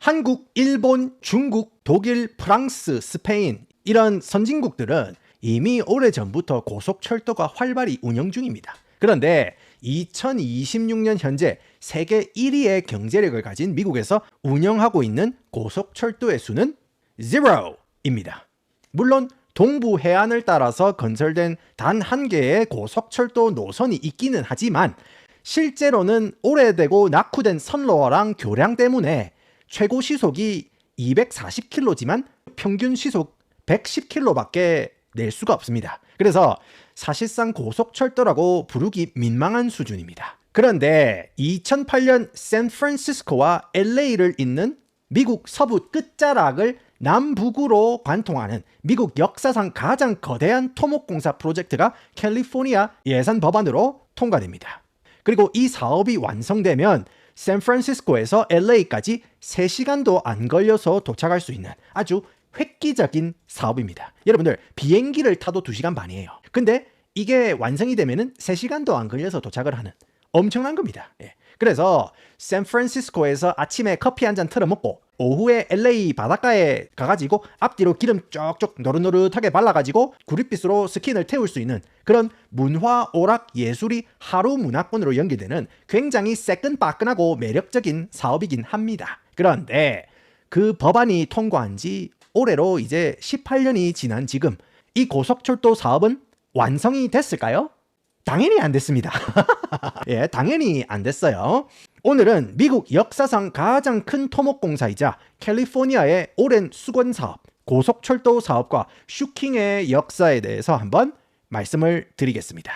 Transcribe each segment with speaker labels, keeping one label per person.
Speaker 1: 한국, 일본, 중국, 독일, 프랑스, 스페인 이런 선진국들은 이미 오래전부터 고속철도가 활발히 운영 중입니다. 그런데 2026년 현재 세계 1위의 경제력을 가진 미국에서 운영하고 있는 고속철도의 수는 0입니다. 물론 동부 해안을 따라서 건설된 단 한 개의 고속철도 노선이 있기는 하지만 실제로는 오래되고 낙후된 선로랑 교량 때문에 최고 시속이 240km지만 평균 시속 110km밖에 낼 수가 없습니다. 그래서 사실상 고속철도라고 부르기 민망한 수준입니다. 그런데 2008년 샌프란시스코와 LA를 잇는 미국 서부 끝자락을 남북으로 관통하는 미국 역사상 가장 거대한 토목공사 프로젝트가 캘리포니아 예산 법안으로 통과됩니다. 그리고 이 사업이 완성되면 샌프란시스코에서 LA까지 3시간도 안 걸려서 도착할 수 있는 아주 획기적인 사업입니다. 여러분들 비행기를 타도 2시간 반이에요. 근데 이게 완성이 되면은 3시간도 안 걸려서 도착을 하는 엄청난 겁니다. 그래서 샌프란시스코에서 아침에 커피 한 잔 틀어먹고 오후에 LA 바닷가에 가가지고 앞뒤로 기름 쪽쪽 노릇노릇하게 발라가지고 구릿빛으로 스킨을 태울 수 있는 그런 문화 오락 예술이 하루 문화권으로 연계되는 굉장히 새끈빠끈하고 매력적인 사업이긴 합니다. 그런데 그 법안이 통과한 지 올해로 이제 18년이 지난 지금 이 고속철도 사업은 완성이 됐을까요? 당연히 안 됐습니다. 예, 당연히 안 됐어요. 오늘은 미국 역사상 가장 큰 토목공사이자 캘리포니아의 오랜 수건 사업, 고속철도 사업과 슈킹의 역사에 대해서 한번 말씀을 드리겠습니다.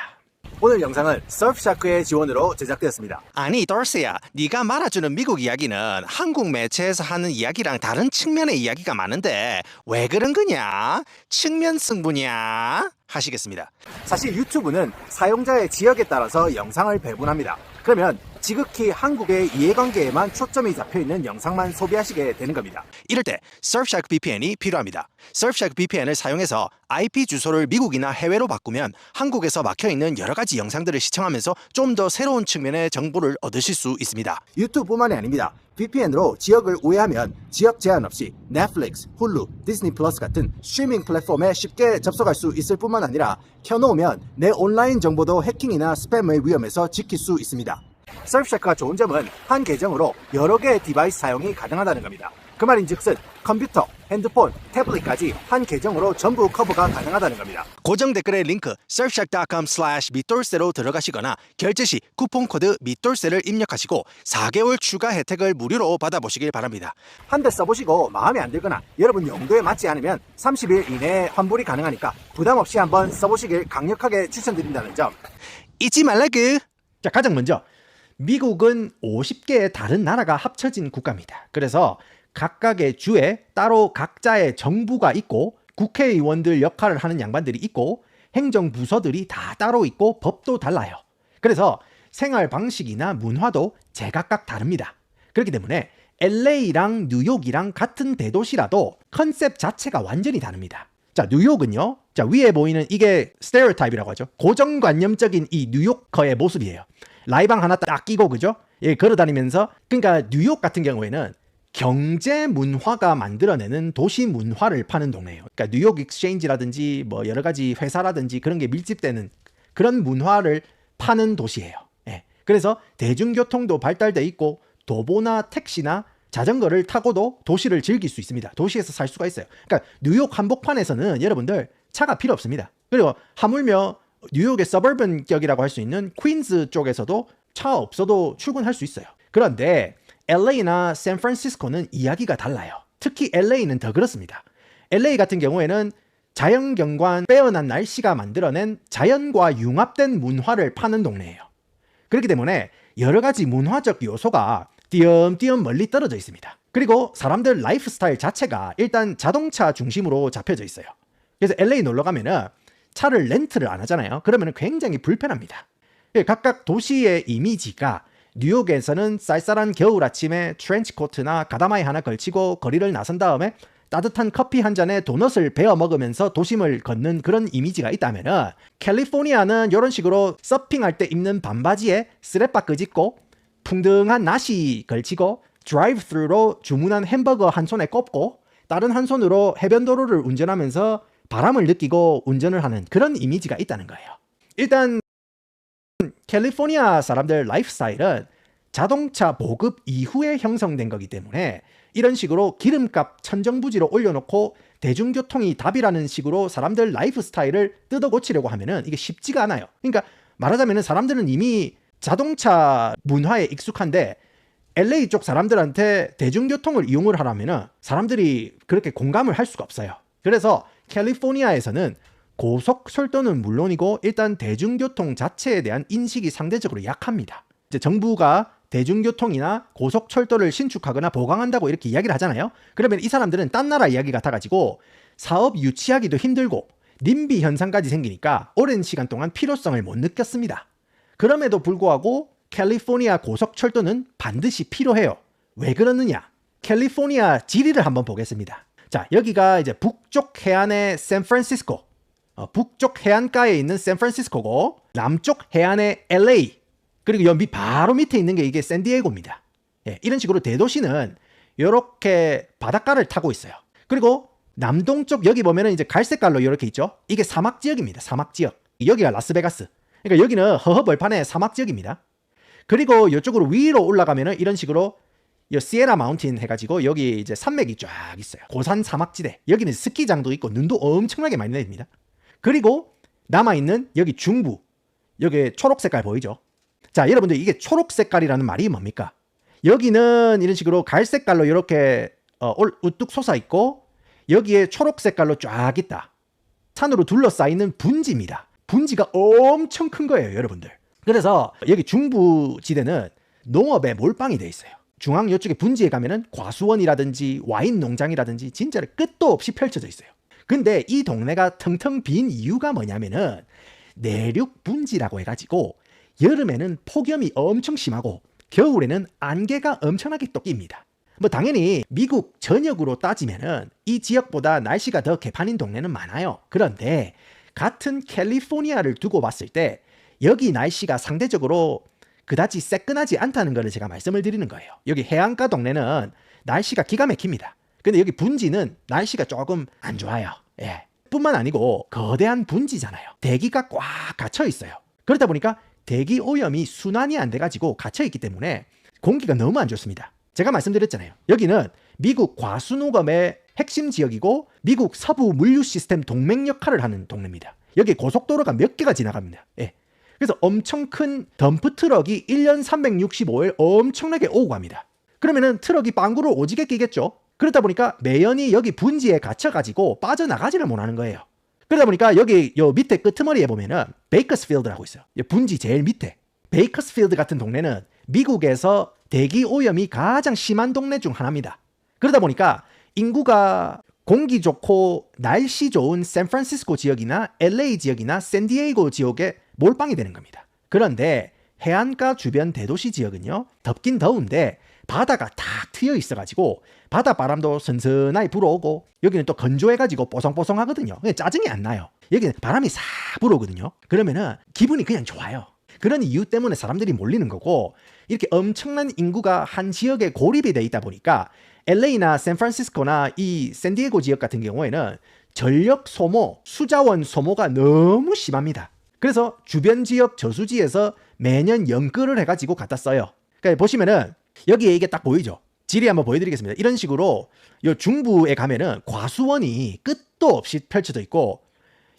Speaker 2: 오늘 영상은 서프샤크의 지원으로 제작되었습니다.
Speaker 3: 아니 돌스야, 네가 말해주는 미국 이야기는 한국 매체에서 하는 이야기랑 다른 측면의 이야기가 많은데 왜 그런 거냐? 측면 승부냐? 하시겠습니다.
Speaker 2: 사실 유튜브는 사용자의 지역에 따라서 영상을 배분합니다. 그러면 지극히 한국의 이해관계에만 초점이 잡혀있는 영상만 소비하시게 되는 겁니다.
Speaker 3: 이럴 때 Surfshark VPN이 필요합니다. Surfshark VPN을 사용해서 IP 주소를 미국이나 해외로 바꾸면 한국에서 막혀있는 여러가지 영상들을 시청하면서 좀 더 새로운 측면의 정보를 얻으실 수 있습니다.
Speaker 2: 유튜브뿐만이 아닙니다. VPN으로 지역을 우회하면 지역 제한 없이 넷플릭스, 훌루, 디즈니 플러스 같은 스트리밍 플랫폼에 쉽게 접속할 수 있을 뿐만 아니라 켜놓으면 내 온라인 정보도 해킹이나 스팸의 위험에서 지킬 수 있습니다. 서프샤크가 좋은 점은 한 계정으로 여러 개의 디바이스 사용이 가능하다는 겁니다. 그 말인즉슨 컴퓨터, 핸드폰, 태블릿까지 한 계정으로 전부 커버가 가능하다는 겁니다.
Speaker 3: 고정 댓글에 링크 surfshark.com/밑돌쇠로 들어가시거나 결제 시 쿠폰 코드 밑돌쇠를 입력하시고 4개월 추가 혜택을 무료로 받아보시길 바랍니다.
Speaker 2: 한 대 써보시고 마음에 안 들거나 여러분 용도에 맞지 않으면 30일 이내에 환불이 가능하니까 부담 없이 한번 써보시길 강력하게 추천드린다는 점
Speaker 3: 잊지 말라구.
Speaker 1: 자, 가장 먼저 미국은 50개의 다른 나라가 합쳐진 국가입니다. 그래서 각각의 주에 따로 각자의 정부가 있고 국회의원들 역할을 하는 양반들이 있고 행정부서들이 다 따로 있고 법도 달라요. 그래서 생활 방식이나 문화도 제각각 다릅니다. 그렇기 때문에 LA랑 뉴욕이랑 같은 대도시라도 컨셉 자체가 완전히 다릅니다. 자, 뉴욕은요. 자, 위에 보이는 이게 스테레오타입이라고 하죠. 고정관념적인 이 뉴요커의 모습이에요. 라이방 하나 딱 끼고 그죠? 예, 걸어다니면서 그러니까 뉴욕 같은 경우에는 경제 문화가 만들어내는 도시 문화를 파는 동네예요. 그러니까 뉴욕 익스체인지라든지 뭐 여러 가지 회사라든지 그런 게 밀집되는 그런 문화를 파는 도시예요. 예. 그래서 대중교통도 발달돼 있고 도보나 택시나 자전거를 타고도 도시를 즐길 수 있습니다. 도시에서 살 수가 있어요. 그러니까 뉴욕 한복판에서는 여러분들 차가 필요 없습니다. 그리고 하물며 뉴욕의 서버번격이라고 할 수 있는 퀸즈 쪽에서도 차 없어도 출근할 수 있어요. 그런데 LA나 샌프란시스코는 이야기가 달라요. 특히 LA는 더 그렇습니다. LA 같은 경우에는 자연경관, 빼어난 날씨가 만들어낸 자연과 융합된 문화를 파는 동네예요. 그렇기 때문에 여러 가지 문화적 요소가 띄엄띄엄 멀리 떨어져 있습니다. 그리고 사람들 라이프 스타일 자체가 일단 자동차 중심으로 잡혀져 있어요. 그래서 LA 놀러 가면은 차를 렌트를 안 하잖아요. 그러면 굉장히 불편합니다. 각각 도시의 이미지가 뉴욕에서는 쌀쌀한 겨울 아침에 트렌치코트나 가다마이 하나 걸치고 거리를 나선 다음에 따뜻한 커피 한 잔에 도넛을 베어 먹으면서 도심을 걷는 그런 이미지가 있다면은 캘리포니아는 이런 식으로 서핑할 때 입는 반바지에 스레빠 끄집고 풍등한 나시 걸치고 드라이브-스루로 주문한 햄버거 한 손에 꼽고 다른 한 손으로 해변도로를 운전하면서 바람을 느끼고 운전을 하는 그런 이미지가 있다는 거예요. 일단 캘리포니아 사람들 라이프 스타일은 자동차 보급 이후에 형성된 거기 때문에 이런 식으로 기름값 천정부지로 올려놓고 대중교통이 답이라는 식으로 사람들 라이프 스타일을 뜯어 고치려고 하면은 이게 쉽지가 않아요. 그러니까 말하자면은 사람들은 이미 자동차 문화에 익숙한데 LA 쪽 사람들한테 대중교통을 이용을 하려면은 사람들이 그렇게 공감을 할 수가 없어요. 그래서 캘리포니아에서는 고속철도는 물론이고 일단 대중교통 자체에 대한 인식이 상대적으로 약합니다. 이제 정부가 대중교통이나 고속철도를 신축하거나 보강한다고 이렇게 이야기를 하잖아요. 그러면 이 사람들은 딴 나라 이야기 같아가지고 사업 유치하기도 힘들고 님비 현상까지 생기니까 오랜 시간 동안 필요성을 못 느꼈습니다. 그럼에도 불구하고 캘리포니아 고속철도는 반드시 필요해요. 왜 그러느냐? 캘리포니아 지리를 한번 보겠습니다. 자, 여기가 이제 북쪽 해안의 샌프란시스코, 북쪽 해안가에 있는 샌프란시스코고 남쪽 해안의 LA, 그리고 여기 바로 밑에 있는 게 이게 샌디에고입니다. 예, 이런 식으로 대도시는 이렇게 바닷가를 타고 있어요. 그리고 남동쪽 여기 보면은 이제 갈색깔로 이렇게 있죠. 이게 사막 지역입니다. 사막 지역. 여기가 라스베가스. 그러니까 여기는 허허벌판의 사막 지역입니다. 그리고 이쪽으로 위로 올라가면은 이런 식으로 이 시에라 마운틴 해가지고 여기 이제 산맥이 쫙 있어요. 고산 사막지대. 여기는 스키장도 있고 눈도 엄청나게 많이 내립니다. 그리고 남아있는 여기 중부. 여기 초록 색깔 보이죠? 자, 여러분들 이게 초록 색깔이라는 말이 뭡니까? 여기는 이런 식으로 갈색깔로 이렇게 우뚝 솟아 있고 여기에 초록 색깔로 쫙 있다. 산으로 둘러싸이는 분지입니다. 분지가 엄청 큰 거예요, 여러분들. 그래서 여기 중부 지대는 농업에 몰빵이 돼 있어요. 중앙 이쪽에 분지에 가면은 과수원이라든지 와인 농장이라든지 진짜로 끝도 없이 펼쳐져 있어요. 근데 이 동네가 텅텅 빈 이유가 뭐냐면은 내륙 분지라고 해가지고 여름에는 폭염이 엄청 심하고 겨울에는 안개가 엄청나게 또 낍니다. 뭐 당연히 미국 전역으로 따지면은 이 지역보다 날씨가 더 개판인 동네는 많아요. 그런데 같은 캘리포니아를 두고 봤을 때 여기 날씨가 상대적으로 그다지 새끈하지 않다는 것을 제가 말씀을 드리는 거예요. 여기 해안가 동네는 날씨가 기가 막힙니다. 근데 여기 분지는 날씨가 조금 안 좋아요. 예. 뿐만 아니고 거대한 분지잖아요. 대기가 꽉 갇혀 있어요. 그러다 보니까 대기 오염이 순환이 안 돼가지고 갇혀 있기 때문에 공기가 너무 안 좋습니다. 제가 말씀드렸잖아요. 여기는 미국 과수노검의 핵심 지역이고 미국 서부 물류 시스템 동맹 역할을 하는 동네입니다. 여기 고속도로가 몇 개가 지나갑니다. 예. 그래서 엄청 큰 덤프 트럭이 1년 365일 엄청나게 오고 갑니다. 그러면은 트럭이 빵구를 오지게 끼겠죠. 그러다 보니까 매연이 여기 분지에 갇혀가지고 빠져나가지를 못하는 거예요. 그러다 보니까 여기 요 밑에 끄트머리에 보면은 베이커스필드라고 있어요. 분지 제일 밑에. 베이커스필드 같은 동네는 미국에서 대기 오염이 가장 심한 동네 중 하나입니다. 그러다 보니까 인구가 공기 좋고 날씨 좋은 샌프란시스코 지역이나 LA 지역이나 샌디에이고 지역에 몰빵이 되는 겁니다. 그런데 해안가 주변 대도시 지역은요, 덥긴 더운데 바다가 탁 트여 있어가지고 바다 바람도 선선하게 불어오고 여기는 또 건조해가지고 뽀송뽀송하거든요. 짜증이 안 나요. 여기는 바람이 싹 불어오거든요. 그러면은 기분이 그냥 좋아요. 그런 이유 때문에 사람들이 몰리는 거고 이렇게 엄청난 인구가 한 지역에 고립이 돼 있다 보니까 LA나 샌프란시스코나 이 샌디에고 지역 같은 경우에는 전력 소모, 수자원 소모가 너무 심합니다. 그래서 주변 지역 저수지에서 매년 연끌을 해가지고 갖다 써요. 그러니까 보시면은 여기에 이게 딱 보이죠? 지리 한번 보여드리겠습니다. 이런 식으로 요 중부에 가면은 과수원이 끝도 없이 펼쳐져 있고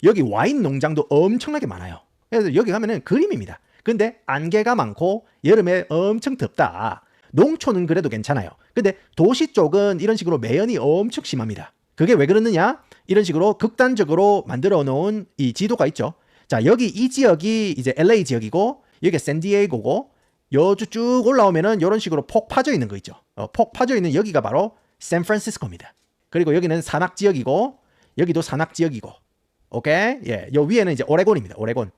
Speaker 1: 여기 와인 농장도 엄청나게 많아요. 그래서 여기 가면은 그림입니다. 근데 안개가 많고 여름에 엄청 덥다. 농촌은 그래도 괜찮아요. 근데 도시 쪽은 이런 식으로 매연이 엄청 심합니다. 그게 왜 그러느냐? 이런 식으로 극단적으로 만들어 놓은 이 지도가 있죠. 자, 여기 이 지역이 이제 LA 지역이고 여기 샌디에이고고 여주 쭉 올라오면은 이런 식으로 폭 파져 있는 거 있죠. 폭 파져 있는 여기가 바로 샌프란시스코입니다. 그리고 여기는 산악 지역이고 여기도 산악 지역이고, 오케이? 예, 요 위에는 이제 오레곤입니다. 오레곤.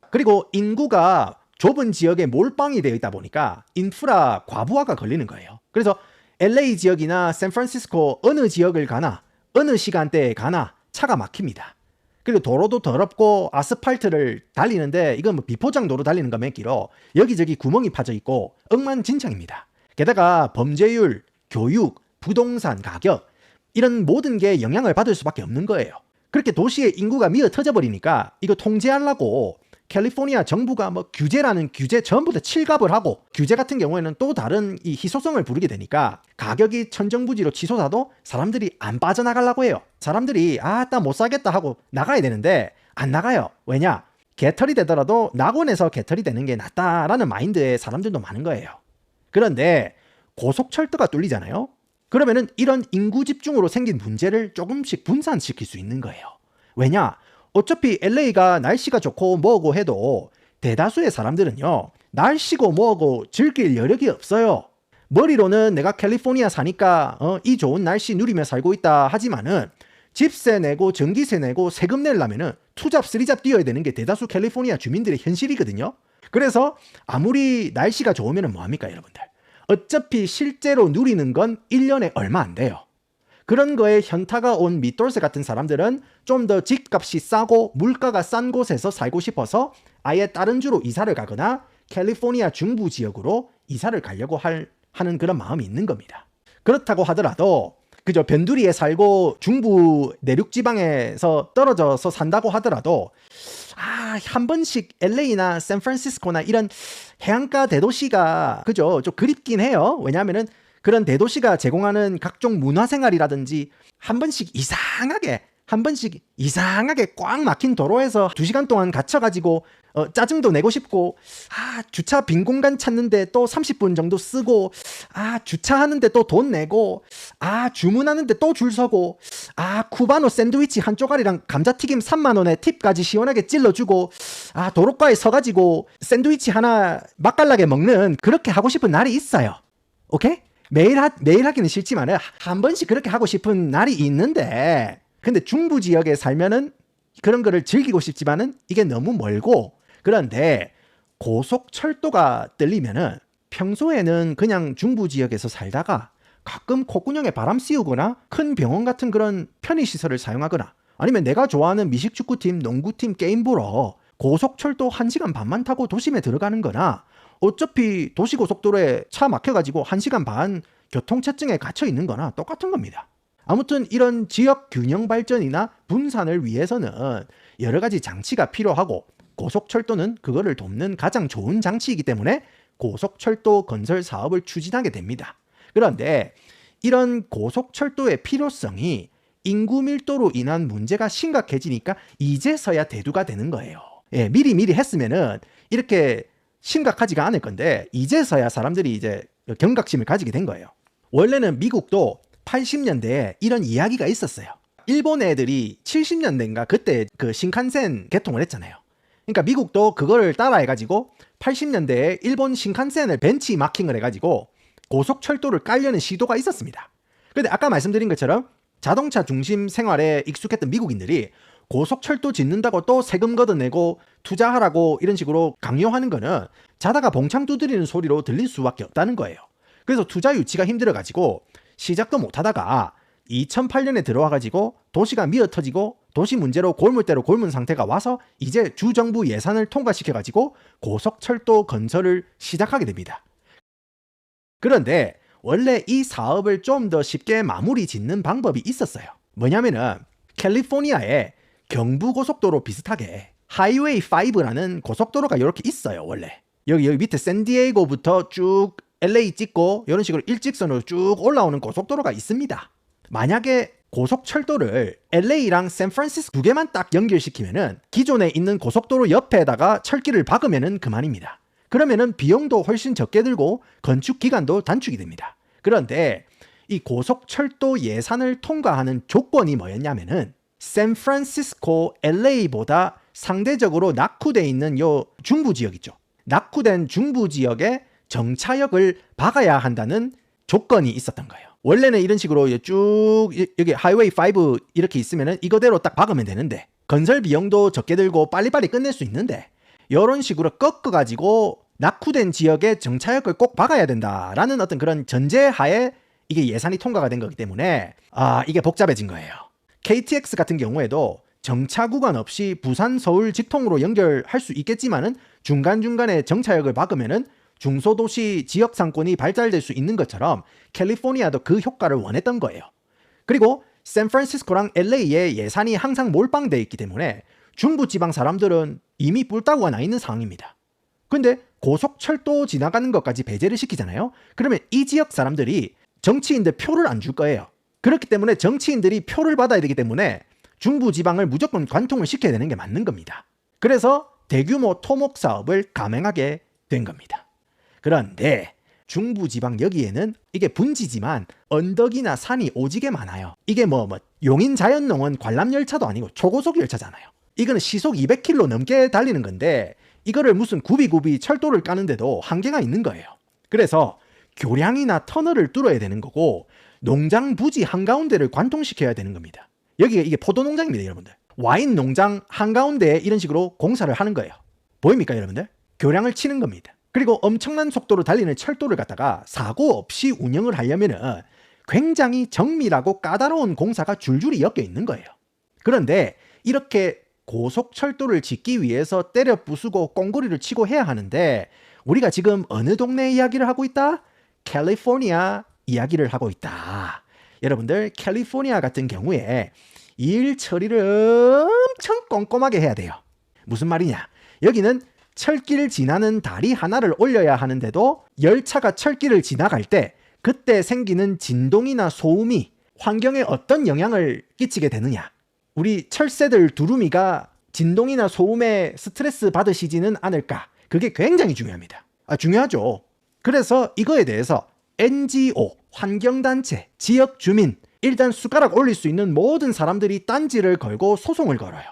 Speaker 1: 그리고 인구가 좁은 지역에 몰빵이 되어 있다 보니까 인프라 과부하가 걸리는 거예요. 그래서 LA 지역이나 샌프란시스코 어느 지역을 가나 어느 시간대에 가나 차가 막힙니다. 그리고 도로도 더럽고 아스팔트를 달리는데 이건 뭐 비포장 도로 달리는 거 몇 킬로 여기저기 구멍이 파져 있고 엉망진창입니다. 게다가 범죄율, 교육, 부동산 가격 이런 모든 게 영향을 받을 수밖에 없는 거예요. 그렇게 도시의 인구가 미어 터져버리니까 이거 통제하려고 캘리포니아 정부가 뭐 규제라는 규제 전부 다 칠갑을 하고, 규제 같은 경우에는 또 다른 이 희소성을 부르게 되니까 가격이 천정부지로 치솟아도 사람들이 안 빠져나가려고 해요. 사람들이 아따 못 사겠다 하고 나가야 되는데 안 나가요. 왜냐? 개털이 되더라도 낙원에서 개털이 되는 게 낫다라는 마인드의 사람들도 많은 거예요. 그런데 고속철도가 뚫리잖아요. 그러면은 이런 인구 집중으로 생긴 문제를 조금씩 분산시킬 수 있는 거예요. 왜냐? 어차피 LA가 날씨가 좋고 뭐고 해도 대다수의 사람들은요, 날씨고 뭐고 즐길 여력이 없어요. 머리로는 내가 캘리포니아 사니까 이 좋은 날씨 누리며 살고 있다 하지만은 집세 내고 전기세 내고 세금 내려면은 투잡 쓰리잡 뛰어야 되는 게 대다수 캘리포니아 주민들의 현실이거든요. 그래서 아무리 날씨가 좋으면 뭐합니까 여러분들? 어차피 실제로 누리는 건 1년에 얼마 안 돼요. 그런 거에 현타가 온 밑돌새 같은 사람들은 좀 더 집값이 싸고 물가가 싼 곳에서 살고 싶어서 아예 다른 주로 이사를 가거나 캘리포니아 중부 지역으로 이사를 가려고 하는 그런 마음이 있는 겁니다. 그렇다고 하더라도 그저 변두리에 살고 중부 내륙 지방에서 떨어져서 산다고 하더라도 한 번씩 LA나 샌프란시스코나 이런 해안가 대도시가 그죠 좀 그립긴 해요. 왜냐하면은 그런 대도시가 제공하는 각종 문화생활이라든지 한 번씩 이상하게 꽉 막힌 도로에서 2시간 동안 갇혀가지고 짜증도 내고 싶고, 주차 빈 공간 찾는데 또 30분 정도 쓰고, 주차하는데 또 돈 내고, 주문하는데 또 줄 서고, 쿠바노 샌드위치 한 쪼가리랑 감자튀김 3만 원에 팁까지 시원하게 찔러주고, 도로가에 서가지고 샌드위치 하나 맛깔나게 먹는, 그렇게 하고 싶은 날이 있어요. 오케이? 매일 하기는 싫지만 한 번씩 그렇게 하고 싶은 날이 있는데, 근데 중부 지역에 살면은 그런 거를 즐기고 싶지만은 이게 너무 멀고, 그런데 고속철도가 뚫리면은 평소에는 그냥 중부 지역에서 살다가 가끔 콧구멍에 바람 씌우거나 큰 병원 같은 그런 편의시설을 사용하거나 아니면 내가 좋아하는 미식축구팀, 농구팀 게임 보러 고속철도 1시간 반만 타고 도심에 들어가는 거나, 어차피 도시고속도로에 차 막혀가지고 1시간 반 교통체증에 갇혀 있는 거나 똑같은 겁니다. 아무튼 이런 지역 균형 발전이나 분산을 위해서는 여러 가지 장치가 필요하고, 고속철도는 그거를 돕는 가장 좋은 장치이기 때문에 고속철도 건설 사업을 추진하게 됩니다. 그런데 이런 고속철도의 필요성이 인구 밀도로 인한 문제가 심각해지니까 이제서야 대두가 되는 거예요. 미리 했으면은 이렇게 심각하지가 않을 건데 이제서야 사람들이 이제 경각심을 가지게 된 거예요. 원래는 미국도 80년대에 이런 이야기가 있었어요. 일본 애들이 70년대인가 그때 그 신칸센 개통을 했잖아요. 그러니까 미국도 그거를 따라해가지고 80년대에 일본 신칸센을 벤치마킹을 해가지고 고속철도를 깔려는 시도가 있었습니다. 그런데 아까 말씀드린 것처럼 자동차 중심 생활에 익숙했던 미국인들이 고속철도 짓는다고 또 세금 걷어내고 투자하라고 이런 식으로 강요하는 거는 자다가 봉창 두드리는 소리로 들릴 수밖에 없다는 거예요. 그래서 투자 유치가 힘들어가지고 시작도 못하다가 2008년에 들어와가지고 도시가 미어터지고 도시 문제로 골물대로 골문 상태가 와서 이제 주정부 예산을 통과시켜가지고 고속철도 건설을 시작하게 됩니다. 그런데 원래 이 사업을 좀 더 쉽게 마무리 짓는 방법이 있었어요. 뭐냐면은 캘리포니아에 경부고속도로 비슷하게 하이웨이 5라는 고속도로가 이렇게 있어요. 원래 여기 밑에 샌디에이고부터 쭉 LA 찍고 이런 식으로 일직선으로 쭉 올라오는 고속도로가 있습니다. 만약에 고속철도를 LA랑 샌프란시스코 2개만 딱 연결시키면은 기존에 있는 고속도로 옆에다가 철길을 박으면은 그만입니다. 그러면은 비용도 훨씬 적게 들고 건축 기간도 단축이 됩니다. 그런데 이 고속철도 예산을 통과하는 조건이 뭐였냐면은 샌프란시스코, LA보다 상대적으로 낙후돼 있는 요 중부 지역 있죠. 낙후된 중부 지역에 정차역을 박아야 한다는 조건이 있었던 거예요. 원래는 이런 식으로 쭉 여기 하이웨이 5 이렇게 있으면은 이거대로 딱 박으면 되는데 건설 비용도 적게 들고 빨리빨리 끝낼 수 있는데 이런 식으로 꺾어가지고 낙후된 지역에 정차역을 꼭 박아야 된다라는 어떤 그런 전제하에 이게 예산이 통과가 된 거기 때문에 이게 복잡해진 거예요. KTX 같은 경우에도 정차 구간 없이 부산, 서울 직통으로 연결할 수 있겠지만은 중간중간에 정차역을 박으면은 중소도시 지역 상권이 발달될 수 있는 것처럼 캘리포니아도 그 효과를 원했던 거예요. 그리고 샌프란시스코랑 LA의 예산이 항상 몰빵되어 있기 때문에 중부지방 사람들은 이미 뿔따구가 나 있는 상황입니다. 근데 고속철도 지나가는 것까지 배제를 시키잖아요. 그러면 이 지역 사람들이 정치인들 표를 안 줄 거예요. 그렇기 때문에 정치인들이 표를 받아야 되기 때문에 중부지방을 무조건 관통을 시켜야 되는 게 맞는 겁니다. 그래서 대규모 토목 사업을 감행하게 된 겁니다. 그런데 중부지방 여기에는 이게 분지지만 언덕이나 산이 오지게 많아요. 이게 용인자연농원 관람열차도 아니고 초고속 열차잖아요. 이거는 시속 200km 넘게 달리는 건데 이거를 무슨 굽이굽이 철도를 까는데도 한계가 있는 거예요. 그래서 교량이나 터널을 뚫어야 되는 거고 농장 부지 한가운데를 관통시켜야 되는 겁니다. 여기가 이게 포도농장입니다, 여러분들. 와인 농장 한가운데에 이런 식으로 공사를 하는 거예요. 보입니까, 여러분들? 교량을 치는 겁니다. 그리고 엄청난 속도로 달리는 철도를 갖다가 사고 없이 운영을 하려면은 굉장히 정밀하고 까다로운 공사가 줄줄이 엮여 있는 거예요. 그런데 이렇게 고속철도를 짓기 위해서 때려 부수고 꽁구리를 치고 해야 하는데 우리가 지금 어느 동네 이야기를 하고 있다? 캘리포니아 이야기를 하고 있다. 여러분들, 캘리포니아 같은 경우에 일 처리를 엄청 꼼꼼하게 해야 돼요. 무슨 말이냐? 여기는 철길 지나는 다리 하나를 올려야 하는데도 열차가 철길을 지나갈 때 그때 생기는 진동이나 소음이 환경에 어떤 영향을 끼치게 되느냐? 우리 철새들 두루미가 진동이나 소음에 스트레스 받으시지는 않을까? 그게 굉장히 중요합니다. 중요하죠. 그래서 이거에 대해서 NGO, 환경단체, 지역 주민, 일단 숟가락 올릴 수 있는 모든 사람들이 딴지를 걸고 소송을 걸어요.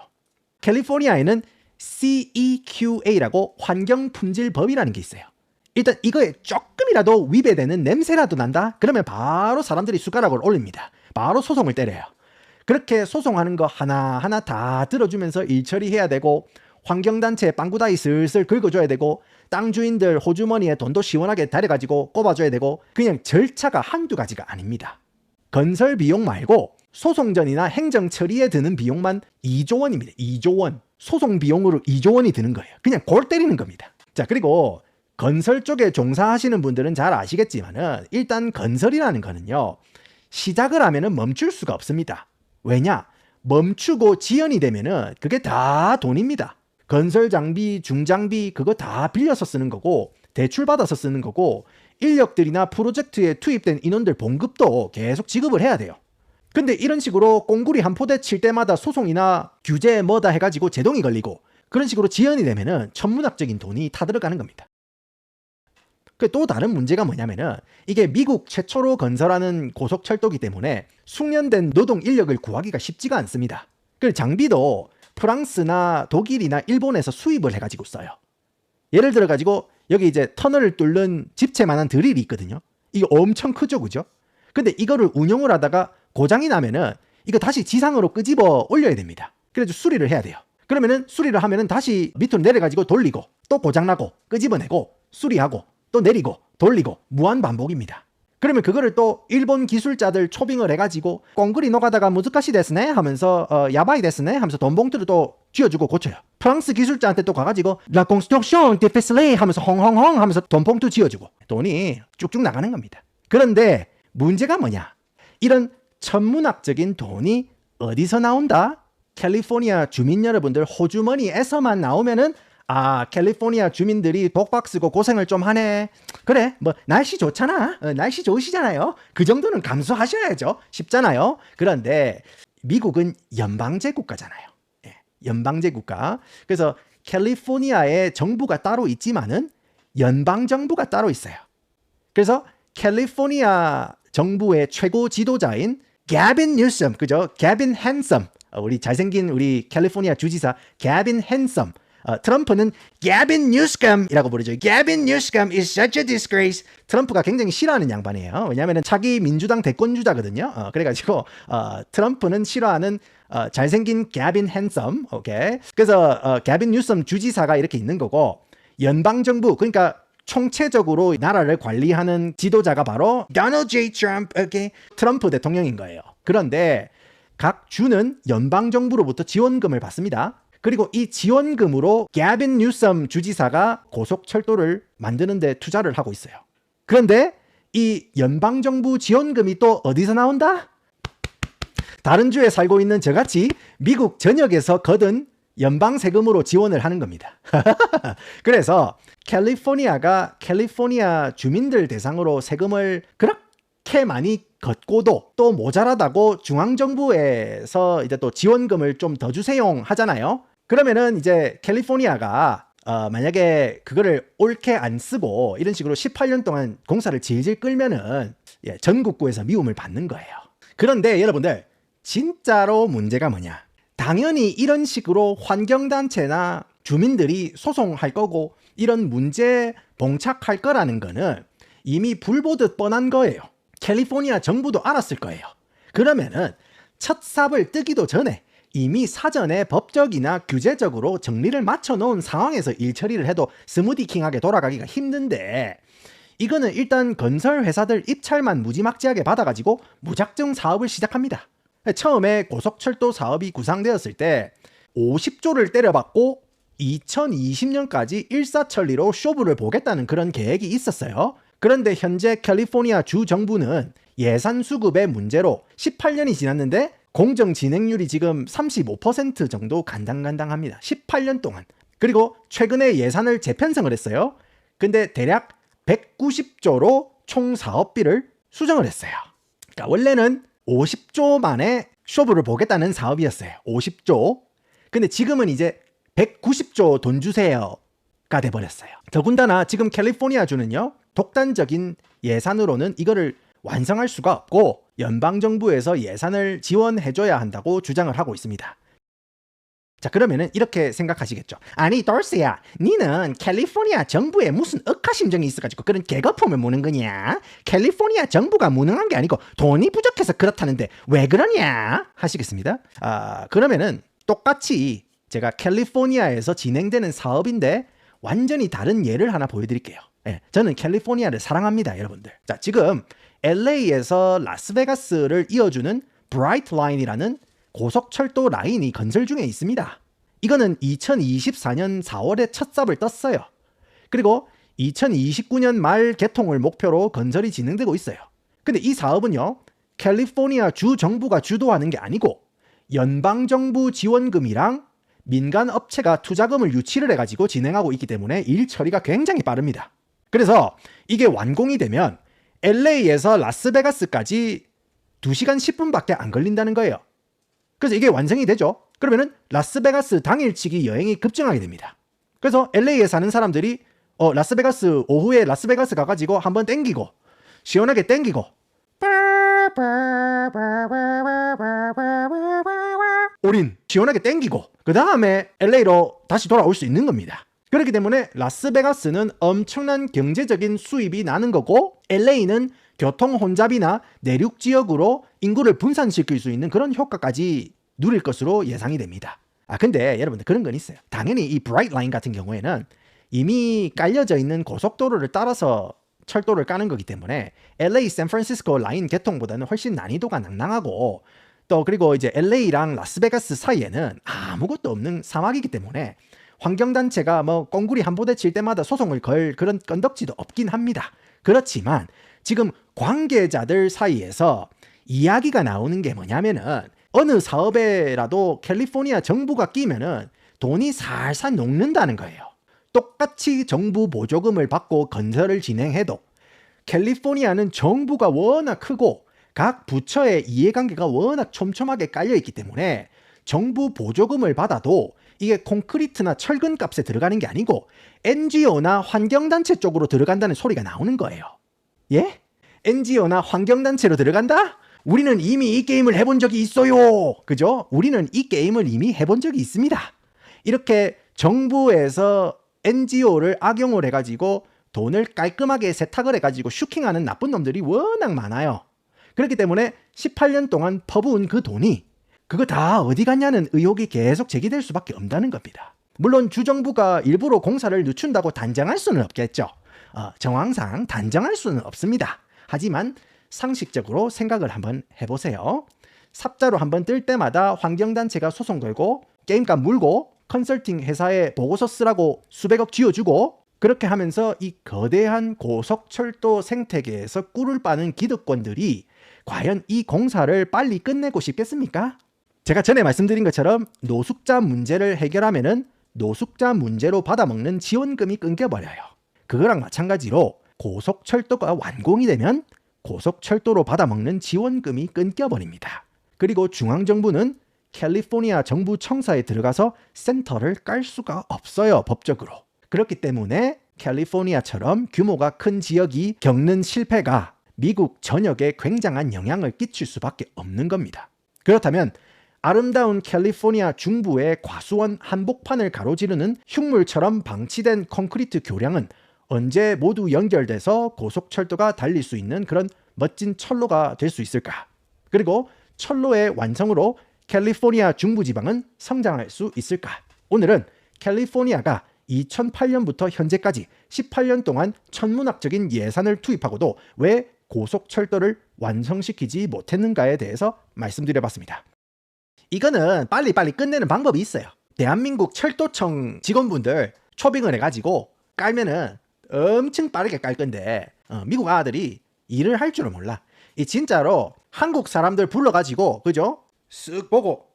Speaker 1: 캘리포니아에는 CEQA라고 환경품질법이라는 게 있어요. 일단 이거에 조금이라도 위배되는 냄새라도 난다? 그러면 바로 사람들이 숟가락을 올립니다. 바로 소송을 때려요. 그렇게 소송하는 거 하나하나 다 들어주면서 일 처리해야 되고 환경단체에 빵구다이 슬슬 긁어줘야 되고 땅 주인들 호주머니에 돈도 시원하게 달여가지고 꼽아줘야 되고 그냥 절차가 한두 가지가 아닙니다. 건설 비용 말고 소송 전이나 행정 처리에 드는 비용만 2조 원입니다. 2조 원. 소송 비용으로 2조 원이 드는 거예요. 그냥 골 때리는 겁니다. 자, 그리고 건설 쪽에 종사하시는 분들은 잘 아시겠지만은 일단 건설이라는 거는요. 시작을 하면은 멈출 수가 없습니다. 왜냐? 멈추고 지연이 되면은 그게 다 돈입니다. 건설 장비, 중장비 그거 다 빌려서 쓰는 거고 대출 받아서 쓰는 거고 인력들이나 프로젝트에 투입된 인원들 봉급도 계속 지급을 해야 돼요. 근데 이런 식으로 꽁구리 한 포대 칠 때마다 소송이나 규제 뭐다 해가지고 제동이 걸리고 그런 식으로 지연이 되면은 천문학적인 돈이 타들어가는 겁니다. 또 다른 문제가 뭐냐면은 이게 미국 최초로 건설하는 고속철도기 때문에 숙련된 노동 인력을 구하기가 쉽지가 않습니다. 그 장비도 프랑스나 독일이나 일본에서 수입을 해가지고 써요. 예를 들어가지고 여기 이제 터널을 뚫는 집채만한 드릴이 있거든요. 이거 엄청 크죠, 그죠? 근데 이거를 운용을 하다가 고장이 나면은 이거 다시 지상으로 끄집어 올려야 됩니다. 그래서 수리를 해야 돼요. 그러면은 수리를 하면은 다시 밑으로 내려가지고 돌리고 또 고장나고 끄집어내고 수리하고 또 내리고 돌리고 무한 반복입니다. 그러면 그거를 또 일본 기술자들 초빙을 해가지고 꽁그리 노가다가 무즈카시 데스네 하면서 야바이 데스네 하면서 돈 봉투를 또 쥐어주고 고쳐요. 프랑스 기술자한테 또 가가지고 라 콘스트럭션 디페슬레 하면서 홍홍홍 하면서 돈 봉투 쥐어주고 돈이 쭉쭉 나가는 겁니다. 그런데 문제가 뭐냐? 이런 천문학적인 돈이 어디서 나온다? 캘리포니아 주민 여러분들 호주머니에서만 나오면은 캘리포니아 주민들이 독박 쓰고 고생을 좀 하네. 그래, 날씨 좋잖아. 날씨 좋으시잖아요. 그 정도는 감수하셔야죠. 쉽잖아요. 그런데 미국은 연방제 국가잖아요. 연방제 국가. 그래서 캘리포니아의 정부가 따로 있지만은 연방 정부가 따로 있어요. 그래서 캘리포니아 정부의 최고 지도자인 게빈 뉴섬, 그죠? 게빈 핸섬. 우리 잘생긴 우리 캘리포니아 주지사 게빈 핸섬. 트럼프는 게빈 뉴스컴이라고 부르죠. 게빈 뉴스컴 is such a disgrace. 트럼프가 굉장히 싫어하는 양반이에요. 왜냐하면 차기 민주당 대권주자거든요. 그래가지고 트럼프는 싫어하는 잘생긴 게빈 핸섬. 오케이. 그래서 게빈 뉴섬 주지사가 이렇게 있는 거고 연방정부 그러니까 총체적으로 나라를 관리하는 지도자가 바로 도널드 J. 트럼프, 오케이. 트럼프 대통령인 거예요. 그런데 각 주는 연방정부로부터 지원금을 받습니다. 그리고 이 지원금으로 게빈 뉴섬 주지사가 고속철도를 만드는 데 투자를 하고 있어요. 그런데 이 연방정부 지원금이 또 어디서 나온다? 다른 주에 살고 있는 저같이 미국 전역에서 거둔 연방 세금으로 지원을 하는 겁니다. 그래서 캘리포니아 주민들 대상으로 세금을 그렇게 많이 걷고도 또 모자라다고 중앙정부에서 이제 또 지원금을 좀 더 주세요 하잖아요. 그러면은 이제 캘리포니아가 만약에 그거를 옳게 안 쓰고 이런 식으로 18년 동안 공사를 질질 끌면은 전국구에서 미움을 받는 거예요. 그런데 여러분들 진짜로 문제가 뭐냐? 당연히 이런 식으로 환경단체나 주민들이 소송할 거고 이런 문제에 봉착할 거라는 거는 이미 불보듯 뻔한 거예요. 캘리포니아 정부도 알았을 거예요. 그러면은 첫 삽을 뜨기도 전에 이미 사전에 법적이나 규제적으로 정리를 맞춰놓은 상황에서 일 처리를 해도 스무디킹하게 돌아가기가 힘든데 이거는 일단 건설 회사들 입찰만 무지막지하게 받아가지고 무작정 사업을 시작합니다. 처음에 고속철도 사업이 구상되었을 때 50조를 때려박고 2020년까지 일사천리로 쇼부를 보겠다는 그런 계획이 있었어요. 그런데 현재 캘리포니아 주 정부는 예산 수급의 문제로 18년이 지났는데 공정 진행률이 지금 35% 정도 간당간당합니다. 18년 동안. 그리고 최근에 예산을 재편성을 했어요. 근데 대략 190조로 총 사업비를 수정을 했어요. 그러니까 원래는 50조 만에 쇼부를 보겠다는 사업이었어요. 50조. 근데 지금은 이제 190조 돈 주세요가 돼버렸어요. 더군다나 지금 캘리포니아주는요, 독단적인 예산으로는 이거를 완성할 수가 없고 연방정부에서 예산을 지원해줘야 한다고 주장을 하고 있습니다. 자, 그러면은 이렇게 생각하시겠죠. 아니 돌스야, 니는 캘리포니아 정부에 무슨 억하심정이 있어가지고 그런 개거품을 무는 거냐? 캘리포니아 정부가 무능한 게 아니고 돈이 부족해서 그렇다는데 왜 그러냐? 하시겠습니다. 그러면은 똑같이 제가 캘리포니아에서 진행되는 사업인데 완전히 다른 예를 하나 보여드릴게요. 저는 캘리포니아를 사랑합니다, 여러분들. 자, 지금 LA에서 라스베가스를 이어주는 브라이트 라인이라는 고속철도 라인이 건설 중에 있습니다. 이거는 2024년 4월에 첫 삽을 떴어요. 그리고 2029년 말 개통을 목표로 건설이 진행되고 있어요. 근데 이 사업은요, 캘리포니아 주 정부가 주도하는 게 아니고 연방정부 지원금이랑 민간 업체가 투자금을 유치를 해가지고 진행하고 있기 때문에 일 처리가 굉장히 빠릅니다. 그래서 이게 완공이 되면 LA에서 라스베가스까지 2시간 10분밖에 안 걸린다는 거예요. 그래서 이게 완성이 되죠. 그러면은 라스베가스 당일치기 여행이 급증하게 됩니다. 그래서 LA에 사는 사람들이 라스베가스 오후에 라스베가스 가가지고 한번 땡기고 시원하게 땡기고 올인 시원하게 땡기고 그 다음에 LA로 다시 돌아올 수 있는 겁니다. 그렇기 때문에 라스베가스는 엄청난 경제적인 수입이 나는 거고 LA는 교통 혼잡이나 내륙 지역으로 인구를 분산시킬 수 있는 그런 효과까지 누릴 것으로 예상이 됩니다. 근데 여러분들 그런 건 있어요. 당연히 이 브라이트 라인 같은 경우에는 이미 깔려져 있는 고속도로를 따라서 철도를 까는 거기 때문에 LA 샌프란시스코 라인 개통보다는 훨씬 난이도가 낭낭하고 또 그리고 이제 LA랑 라스베가스 사이에는 아무것도 없는 사막이기 때문에 환경단체가 뭐 꽁구리 한 부대 칠 때마다 소송을 걸 그런 건덕지도 없긴 합니다. 그렇지만 지금 관계자들 사이에서 이야기가 나오는 게 뭐냐면은 어느 사업에라도 캘리포니아 정부가 끼면은 돈이 살살 녹는다는 거예요. 똑같이 정부 보조금을 받고 건설을 진행해도 캘리포니아는 정부가 워낙 크고 각 부처의 이해관계가 워낙 촘촘하게 깔려있기 때문에 정부 보조금을 받아도 이게 콘크리트나 철근 값에 들어가는 게 아니고 NGO나 환경단체 쪽으로 들어간다는 소리가 나오는 거예요. 예? NGO나 환경단체로 들어간다? 우리는 이미 이 게임을 해본 적이 있어요. 그죠? 우리는 이 게임을 이미 해본 적이 있습니다. 이렇게 정부에서 NGO를 악용을 해가지고 돈을 깔끔하게 세탁을 해가지고 슈킹하는 나쁜 놈들이 워낙 많아요. 그렇기 때문에 18년 동안 퍼부은 그 돈이 그거 다 어디 갔냐는 의혹이 계속 제기될 수밖에 없다는 겁니다. 물론 주정부가 일부러 공사를 늦춘다고 단정할 수는 없겠죠. 정황상 단정할 수는 없습니다. 하지만 상식적으로 생각을 한번 해보세요. 삽자로 한번 뜰 때마다 환경단체가 소송 걸고 게임값 물고 컨설팅 회사에 보고서 쓰라고 수백억 쥐어주고 그렇게 하면서 이 거대한 고속철도 생태계에서 꿀을 빠는 기득권들이 과연 이 공사를 빨리 끝내고 싶겠습니까? 제가 전에 말씀드린 것처럼 노숙자 문제를 해결하면은 노숙자 문제로 받아먹는 지원금이 끊겨버려요. 그거랑 마찬가지로 고속철도가 완공이 되면 고속철도로 받아먹는 지원금이 끊겨버립니다. 그리고 중앙정부는 캘리포니아 정부 청사에 들어가서 센터를 깔 수가 없어요, 법적으로. 그렇기 때문에 캘리포니아처럼 규모가 큰 지역이 겪는 실패가 미국 전역에 굉장한 영향을 끼칠 수밖에 없는 겁니다. 그렇다면 아름다운 캘리포니아 중부의 과수원 한복판을 가로지르는 흉물처럼 방치된 콘크리트 교량은 언제 모두 연결돼서 고속철도가 달릴 수 있는 그런 멋진 철로가 될 수 있을까? 그리고 철로의 완성으로 캘리포니아 중부지방은 성장할 수 있을까? 오늘은 캘리포니아가 2008년부터 현재까지 18년 동안 천문학적인 예산을 투입하고도 왜 고속철도를 완성시키지 못했는가에 대해서 말씀드려봤습니다. 이거는 빨리빨리 끝내는 방법이 있어요. 대한민국 철도청 직원분들 초빙을 해가지고 깔면은 엄청 빠르게 깔 건데 미국 아들이 일을 할 줄은 몰라. 이 진짜로 한국 사람들 불러가지고 그죠? 쓱 보고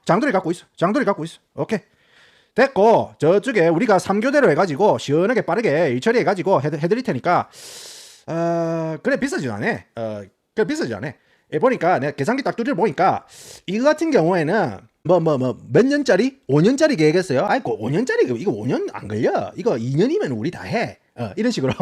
Speaker 1: 장도리 갖고 있어. 장도리 갖고 있어. 오케이. 됐고 저쪽에 우리가 3교대로 해가지고 시원하게 빠르게 일 처리해가지고 해드릴 테니까 그래 비싸지도 않네. 그래 비싸지도 않네. 보니까 내가 계산기 딱 두드려 보니까 이거 같은 경우에는 몇 년짜리? 5년짜리 계획했어요. 아이고 5년짜리 이거 5년 안 걸려. 이거 2년이면 우리 다 해. 이런 식으로.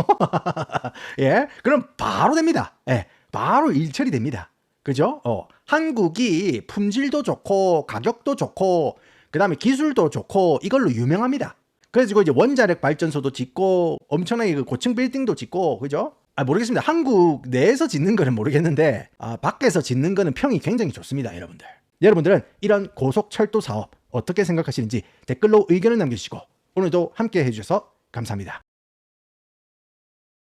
Speaker 1: 예, 그럼 바로 됩니다. 예, 바로 일 처리됩니다. 그죠? 한국이 품질도 좋고 가격도 좋고 그다음에 기술도 좋고 이걸로 유명합니다. 그래서 이제 원자력 발전소도 짓고 엄청나게 그 고층 빌딩도 짓고 그죠? 모르겠습니다. 한국 내에서 짓는 거는 모르겠는데 밖에서 짓는 거는 평이 굉장히 좋습니다, 여러분들. 여러분들은 이런 고속철도 사업 어떻게 생각하시는지 댓글로 의견을 남겨주시고 오늘도 함께 해주셔서 감사합니다.